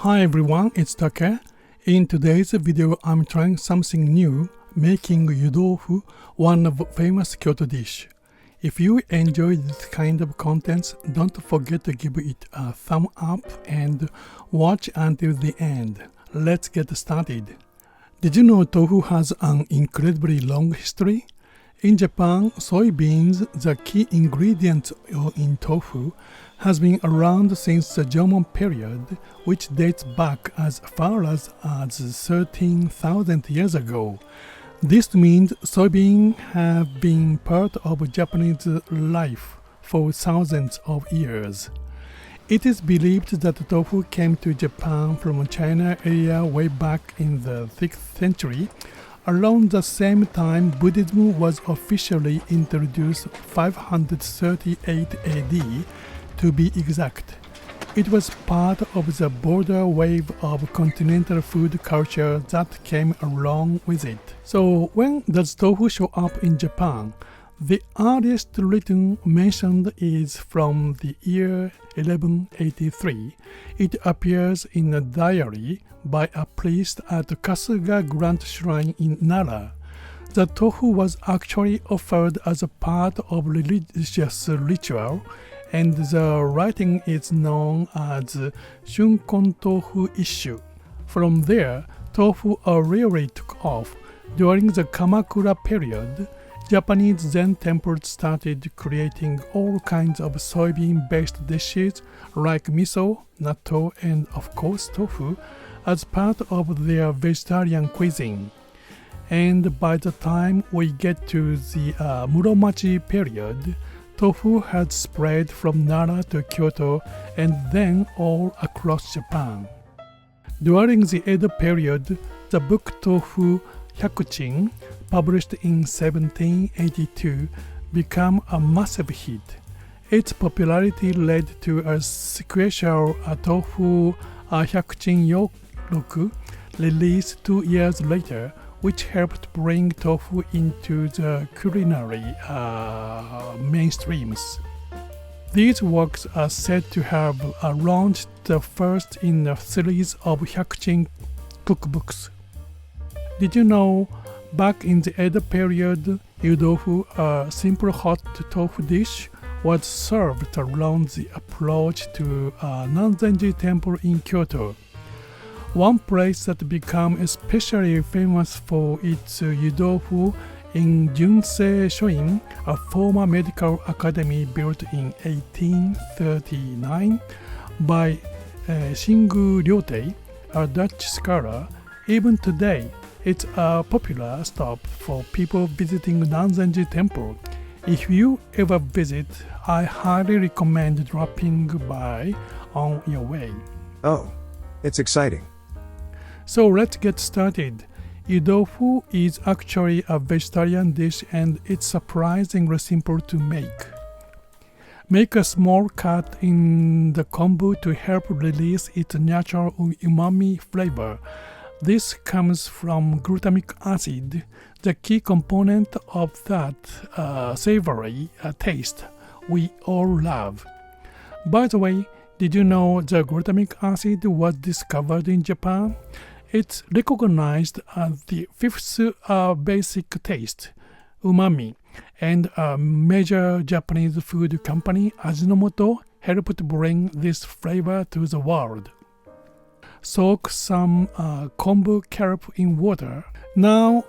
Hi everyone, it's Take. In today's video, I'm trying something new, making Yudofu, one of famous Kyoto dish. If you enjoy this kind of content, don't forget to give it a thumb up and watch until the end. Let's get started. Did you know tofu has an incredibly long history? In Japan, soybeans, the key ingredient in tofu, has been around since the Jomon period, which dates back as far as 13,000 years ago. This means soybeans have been part of Japanese life for thousands of years. It is believed that tofu came to Japan from China area way back in the 6th century. Around the same time, Buddhism was officially introduced 538 AD, to be exact. It was part of the broader wave of continental food culture that came along with it. So when does tofu show up in Japan? The earliest written mention is from the year 1183. It appears in a diary by a priest at Kasuga Grand Shrine in Nara. The tofu was actually offered as a part of religious ritual, and the writing is known as Shunkon Tofu issue. From there, tofu really took off. During the Kamakura period, Japanese Zen temples started creating all kinds of soybean-based dishes like miso, natto, and of course tofu as part of their vegetarian cuisine. And by the time we get to the Muromachi period, tofu had spread from Nara to Kyoto and then all across Japan. During the Edo period, the book豆腐百珍, published in 1782, became a massive hit. Its popularity led to a sequential豆腐百珍yoku released 2 years later, which helped bring tofu into the culinary mainstreams. These works are said to have launched the first in a series of Hyakuchin cookbooks. Did you know, back in the Edo period, Yudofu, a simple hot tofu dish, was served around the approach to Nanzenji temple in Kyoto. One place that became especially famous for its Yudofu in順正書院, a former medical academy built in 1839 by Shingu Ryotei, a Dutch scholar. Even today, it's a popular stop for people visiting Nanzenji temple. If you ever visit, I highly recommend dropping by on your way. Oh, it's exciting. So let's get started. Yudofu is actually a vegetarian dish and it's surprisingly simple to make. Make a small cut in the kombu to help release its natural umami flavor. This comes from glutamic acid, the key component of that savory taste we all love. By the way, did you know the glutamic acid was discovered in Japan? It's recognized as the fifth basic taste, umami, and a major Japanese food company, Ajinomoto, helped bring this flavor to the world. Soak some kombu kelp in water. Now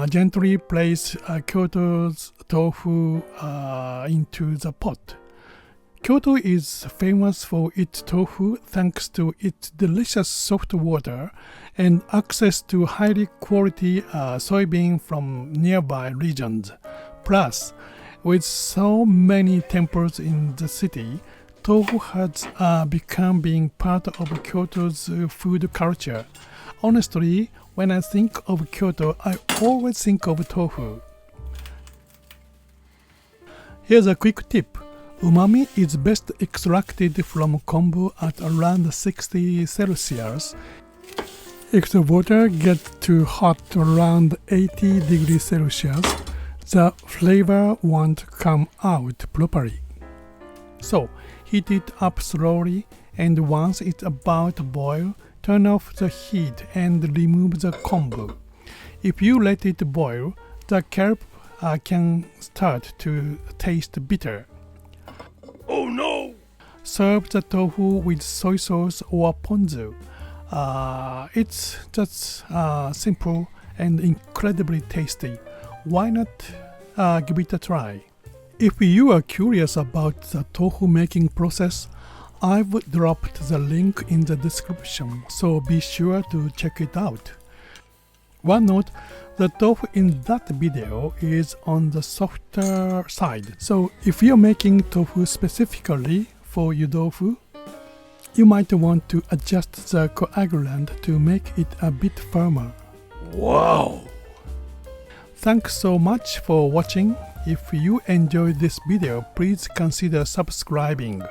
gently place Kyoto's tofu into the pot. Kyoto is famous for its tofu thanks to its delicious soft water and access to highly quality soybean from nearby regions. Plus, with so many temples in the city, tofu has become being part of Kyoto's food culture. Honestly, when I think of Kyoto, I always think of tofu. Here's a quick tip. Umami is best extracted from kombu at around 60 Celsius. If the water gets too hot to around 80 degrees Celsius, the flavor won't come out properly. So, heat it up slowly, and once it's about to boil, turn off the heat and remove the kombu. If you let it boil, the kelp can start to taste bitter. Oh no! Serve the tofu with soy sauce or ponzu. It's just simple and incredibly tasty. Why not give it a try? If you are curious about the tofu making process, I've dropped the link in the description, so be sure to check it out. One note, the tofu in that video is on the softer side, so if you're making tofu specifically for Yudofu, you might want to adjust the coagulant to make it a bit firmer. Wow! Thanks so much for watching. If you enjoyed this video, please consider subscribing.